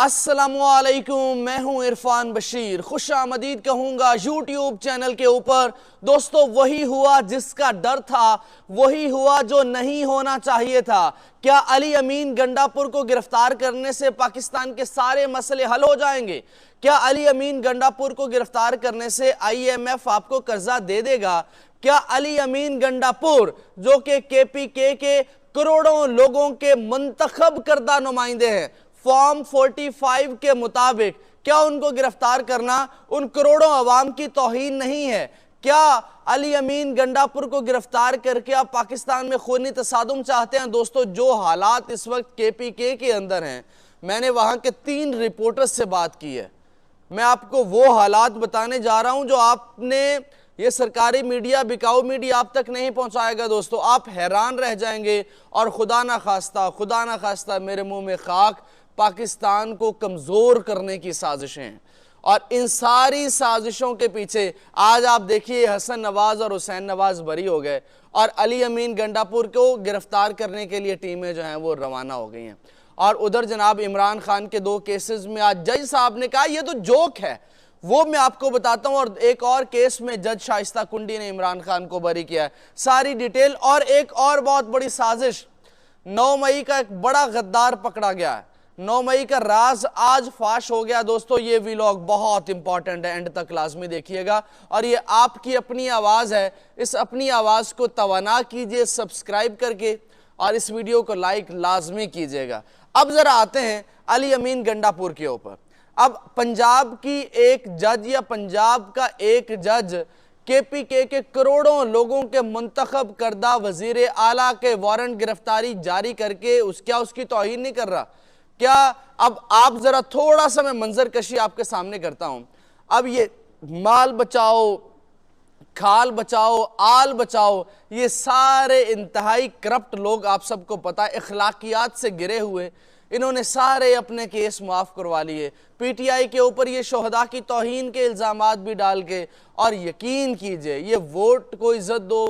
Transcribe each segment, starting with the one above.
अस्सलामुअलैकुम, मैं हूं इरफान बशीर। खुशामदीद कहूंगा यूट्यूब चैनल के ऊपर। दोस्तों, वही हुआ जिसका डर था, वही हुआ जो नहीं होना चाहिए था। क्या अली अमीन गंडापुर को गिरफ्तार करने से पाकिस्तान के सारे मसले हल हो जाएंगे? क्या अली अमीन गंडापुर को गिरफ्तार करने से IMF आपको कर्जा दे देगा? क्या अली अमीन गंडापुर, जो कि KPK के करोड़ों लोगों के मुंतखब करदा नुमाइंदे हैं, फॉर्म 45 के मुताबिक क्या उनको गिरफ्तार करना उन करोड़ों अवाम की तौहीन नहीं है? क्या अली अमीन गंडापुर को गिरफ्तार करके आप पाकिस्तान में खूनी तसादुम चाहते हैं? दोस्तों, जो हालात इस वक्त KPK के अंदर हैं, मैंने वहां के 3 रिपोर्टर्स से बात की है। मैं आपको वो हालात बताने जा रहा हूं जो आपने, ये सरकारी मीडिया, बिकाऊ मीडिया आप तक नहीं पहुंचाएगा। दोस्तों, आप हैरान रह जाएंगे। और खुदा ना खास्ता मेरे मुंह में खाक, पाकिस्तान को कमजोर करने की साजिशें हैं। और इन सारी साजिशों के पीछे आज आप देखिए, हसन नवाज और हुसैन नवाज बरी हो गए और अली अमीन गंडापुर को गिरफ्तार करने के लिए टीमें जो हैं वो रवाना हो गई हैं। और उधर जनाब इमरान खान के 2 केसेस में आज जज साहब ने कहा ये तो जोक है, वो मैं आपको बताता हूं। और एक और केस में जज शाइस्ता कुंडी ने इमरान खान को बरी किया है। सारी डिटेल। और एक और बहुत बड़ी साजिश, 9 मई का एक बड़ा गद्दार पकड़ा गया है। 9 मई का राज आज फाश हो गया। दोस्तों, ये व्लॉग बहुत इंपॉर्टेंट है, एंड तक लाजमी देखिएगा। और ये आपकी अपनी आवाज है, इस अपनी आवाज को तवाना कीजिए सब्सक्राइब करके, और इस वीडियो को लाइक लाजमी कीजिएगा। अब जरा आते हैं अली अमीन गंडापुर के ऊपर। अब पंजाब की एक जज, या पंजाब का एक जज KPK के करोड़ों लोगों के मुंतखब करदा वजीर आला के वारंट गिरफ्तारी जारी करके उसकी तौहीन नहीं कर रहा क्या? अब आप जरा थोड़ा सा मैं मंजर कशी आपके सामने करता हूं। अब ये माल बचाओ, खाल बचाओ, आल बचाओ, ये सारे इंतहाई करप्ट लोग, आप सबको पता है, इखलाकियात से गिरे हुए, इन्होंने सारे अपने केस माफ करवा लिए। PTI के ऊपर ये शोहदा की तौहीन के इल्जामात भी डाल के। और यकीन कीजिए, ये वोट को इज्जत दो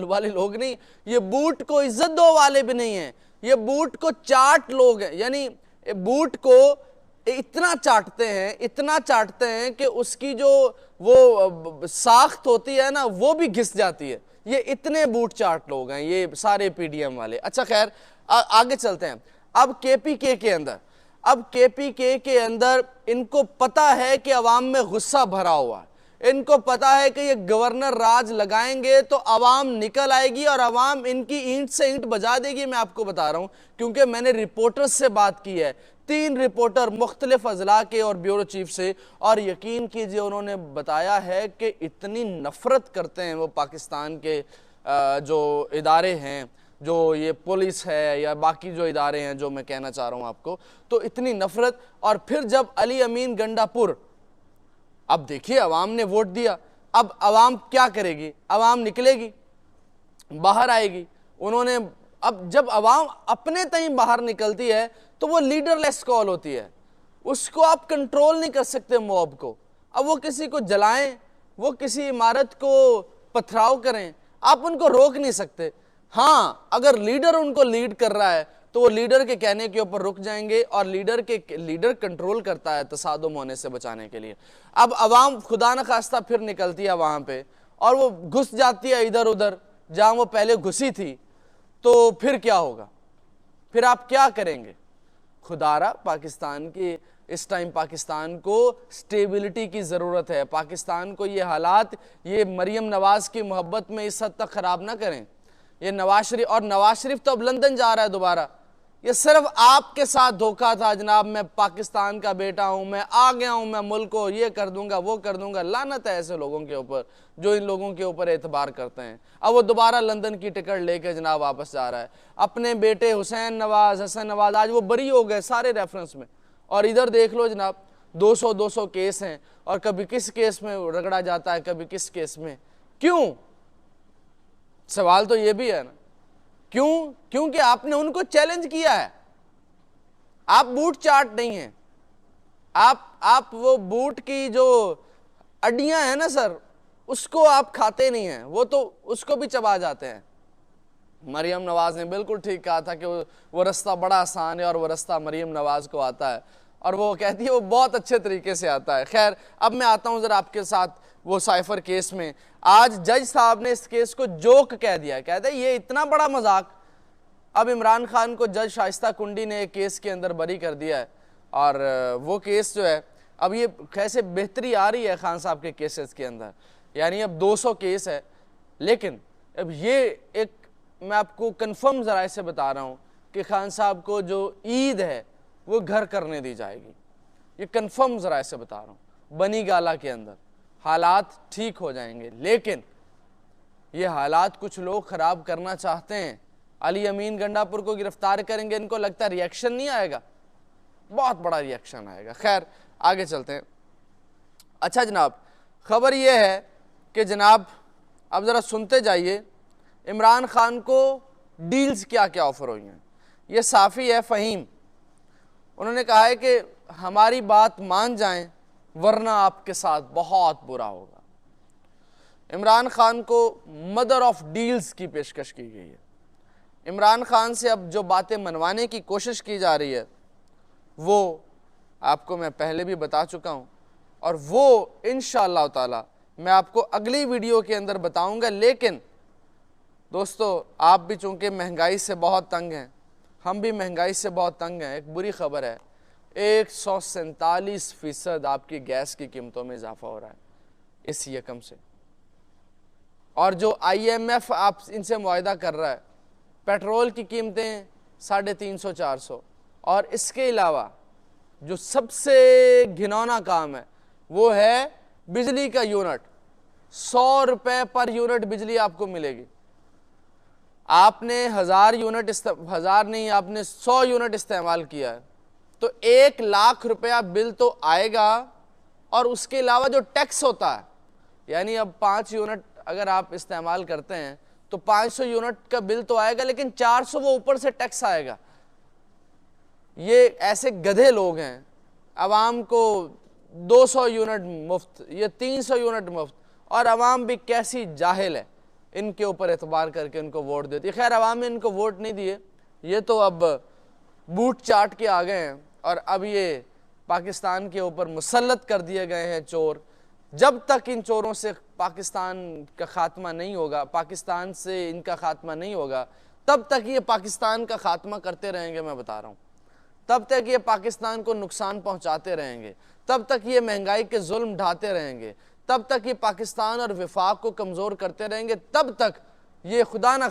वाले लोग नहीं, ये बूट को इज्जत दो वाले भी नहीं है, ये बूट को चाट लोग हैं। यानी बूट को इतना चाटते हैं कि उसकी जो वो साख्त होती है ना, वो भी घिस जाती है। ये इतने बूट चाट लोग हैं ये सारे PDM वाले। अच्छा, खैर आगे चलते हैं। अब KPK के अंदर इनको पता है कि अवाम में गुस्सा भरा हुआ है। इनको पता है कि ये गवर्नर राज लगाएंगे तो अवाम निकल आएगी और अवाम इनकी ईंट से ईंट बजा देगी। मैं आपको बता रहा हूं क्योंकि मैंने रिपोर्टर्स से बात की है, 3 रिपोर्टर मुख्तलिफ अजला के और ब्यूरो चीफ से, और यकीन कीजिए उन्होंने बताया है कि इतनी नफरत करते हैं वो पाकिस्तान के जो इदारे हैं, जो ये पुलिस है या बाकी जो इदारे हैं, जो मैं कहना चाह रहा हूं आपको, तो इतनी नफरत। और फिर जब अली अमीन गंडापुर, अब देखिए अवाम ने वोट दिया, अब अवाम क्या करेगी? अवाम निकलेगी, बाहर आएगी। उन्होंने, अब जब अवाम अपने तय बाहर निकलती है तो वो लीडरलेस कॉल होती है, उसको आप कंट्रोल नहीं कर सकते मॉब को। अब वो किसी को जलाएं, वो किसी इमारत को पथराव करें, आप उनको रोक नहीं सकते। हाँ, अगर लीडर उनको लीड कर रहा है तो वो लीडर के कहने के ऊपर रुक जाएंगे, और लीडर कंट्रोल करता है तसादुम होने से बचाने के लिए। अब अवाम खुदा न खास्ता फिर निकलती है वहां पे और वो घुस जाती है इधर उधर जहां वो पहले घुसी थी, तो फिर क्या होगा? फिर आप क्या करेंगे? खुदारा, पाकिस्तान की इस टाइम पाकिस्तान को स्टेबिलिटी की ज़रूरत है। पाकिस्तान को ये हालात, ये मरियम नवाज की मोहब्बत में इस हद तक ख़राब ना करें। ये नवाज शरीफ तो अब लंदन जा रहा है दोबारा। ये सिर्फ आपके साथ धोखा था जनाब, मैं पाकिस्तान का बेटा हूं, मैं आ गया हूं, मैं मुल्क को ये कर दूंगा, वो कर दूंगा। लानत है ऐसे लोगों के ऊपर जो इन लोगों के ऊपर एतबार करते हैं। अब वो दोबारा लंदन की टिकट लेके जनाब वापस जा रहा है। अपने बेटे हसन नवाज आज वो बरी हो गए सारे रेफरेंस में। और इधर देख लो जनाब, 200 केस हैं, और कभी किस केस में रगड़ा जाता है, कभी किस केस में। क्यों? सवाल तो ये भी है ना, क्यों? क्योंकि आपने उनको चैलेंज किया है। आप बूट चाट नहीं हैं, आप वो बूट की जो अड्डियां हैं ना सर, उसको आप खाते नहीं हैं, वो तो उसको भी चबा जाते हैं। मरियम नवाज ने बिल्कुल ठीक कहा था कि वो रास्ता बड़ा आसान है और वो रास्ता मरियम नवाज को आता है। और वो कहती है वो बहुत अच्छे तरीके से आता है। खैर, अब मैं आता हूँ ज़रा आपके साथ वो साइफर केस में। आज जज साहब ने इस केस को जोक कह दिया, कहते हैं ये इतना बड़ा मजाक। अब इमरान खान को जज शाइस्ता कुंडी ने एक केस के अंदर बरी कर दिया है, और वो केस जो है अब ये कैसे बेहतरी आ रही है खान साहब के केसेस के अंदर, यानी अब 200 केस है। लेकिन अब ये एक मैं आपको कंफर्म ज़राए से बता रहा हूँ कि खान साहब को जो ईद है वो घर करने दी जाएगी, ये कंफर्म ज़राए से बता रहा हूँ। बनी गाला के अंदर हालात ठीक हो जाएंगे, लेकिन ये हालात कुछ लोग ख़राब करना चाहते हैं। अली अमीन गंडापुर को गिरफ्तार करेंगे, इनको लगता है रिएक्शन नहीं आएगा, बहुत बड़ा रिएक्शन आएगा। खैर, आगे चलते हैं। अच्छा जनाब, खबर यह है कि जनाब अब ज़रा सुनते जाइए इमरान खान को डील्स क्या क्या ऑफ़र हुई हैं। ये साफ़ी है फ़हीम, उन्होंने कहा है कि हमारी बात मान जाएं वरना आपके साथ बहुत बुरा होगा। इमरान खान को मदर ऑफ डील्स की पेशकश की गई है। इमरान खान से अब जो बातें मनवाने की कोशिश की जा रही है वो आपको मैं पहले भी बता चुका हूँ, और वो इंशाअल्लाह ताला मैं आपको अगली वीडियो के अंदर बताऊँगा। लेकिन दोस्तों, आप भी चूँकि महंगाई से बहुत तंग हैं, हम भी महंगाई से बहुत तंग हैं। एक बुरी खबर है, 147% आपकी गैस की कीमतों में इजाफा हो रहा है इस यकम से। और जो IMF आप इनसे मुआहदा कर रहा है, पेट्रोल की कीमतें 350-400, और इसके अलावा जो सबसे घिनौना काम है वो है बिजली का यूनिट। 100 रुपये पर यूनिट बिजली आपको मिलेगी। आपने 1000 यूनिट 1000 नहीं, आपने 100 यूनिट इस्तेमाल किया है तो 1 लाख रुपया बिल तो आएगा, और उसके अलावा जो टैक्स होता है, यानी अब 5 यूनिट अगर आप इस्तेमाल करते हैं तो 500 यूनिट का बिल तो आएगा, लेकिन 400 वो ऊपर से टैक्स आएगा। ये ऐसे गधे लोग हैं, अवाम को 200 यूनिट मुफ्त, ये 300 यूनिट मुफ्त, और अवाम भी कैसी जाहिल है, इनके ऊपर एतबार करके इनको वोट देती है। खैर, अवाम ने इनको वोट नहीं दिए, ये तो अब बूट चाट के आ गए हैं, और अब ये पाकिस्तान के ऊपर मुसल्लत कर दिए गए हैं चोर। जब तक इन चोरों से पाकिस्तान का खात्मा नहीं होगा, पाकिस्तान से इनका खात्मा नहीं होगा, तब तक ये पाकिस्तान का खात्मा करते रहेंगे। मैं बता रहा हूँ, तब तक ये पाकिस्तान को नुकसान पहुँचाते रहेंगे, तब तक ये महंगाई के जुल्म ढाते रहेंगे, तब तक ये पाकिस्तान और विफाक को कमज़ोर करते रहेंगे, तब तक ये खुदा न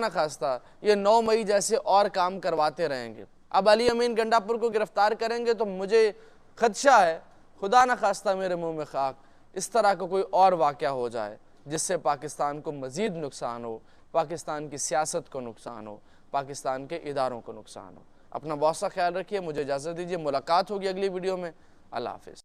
खास्ता ये 9 मई जैसे और काम करवाते रहेंगे। अब अली अमीन गंडापुर को गिरफ्तार करेंगे तो मुझे खदशा है, खुदा न खास्ता मेरे मुंह में खाक, इस तरह का कोई और वाक़या हो जाए जिससे पाकिस्तान को मज़ीद नुकसान हो, पाकिस्तान की सियासत को नुकसान हो, पाकिस्तान के इदारों को नुकसान हो। अपना बहुत सा ख्याल रखिए, मुझे इजाज़त दीजिए, मुलाकात होगी अगली वीडियो में। अल्लाह हाफ़िज़।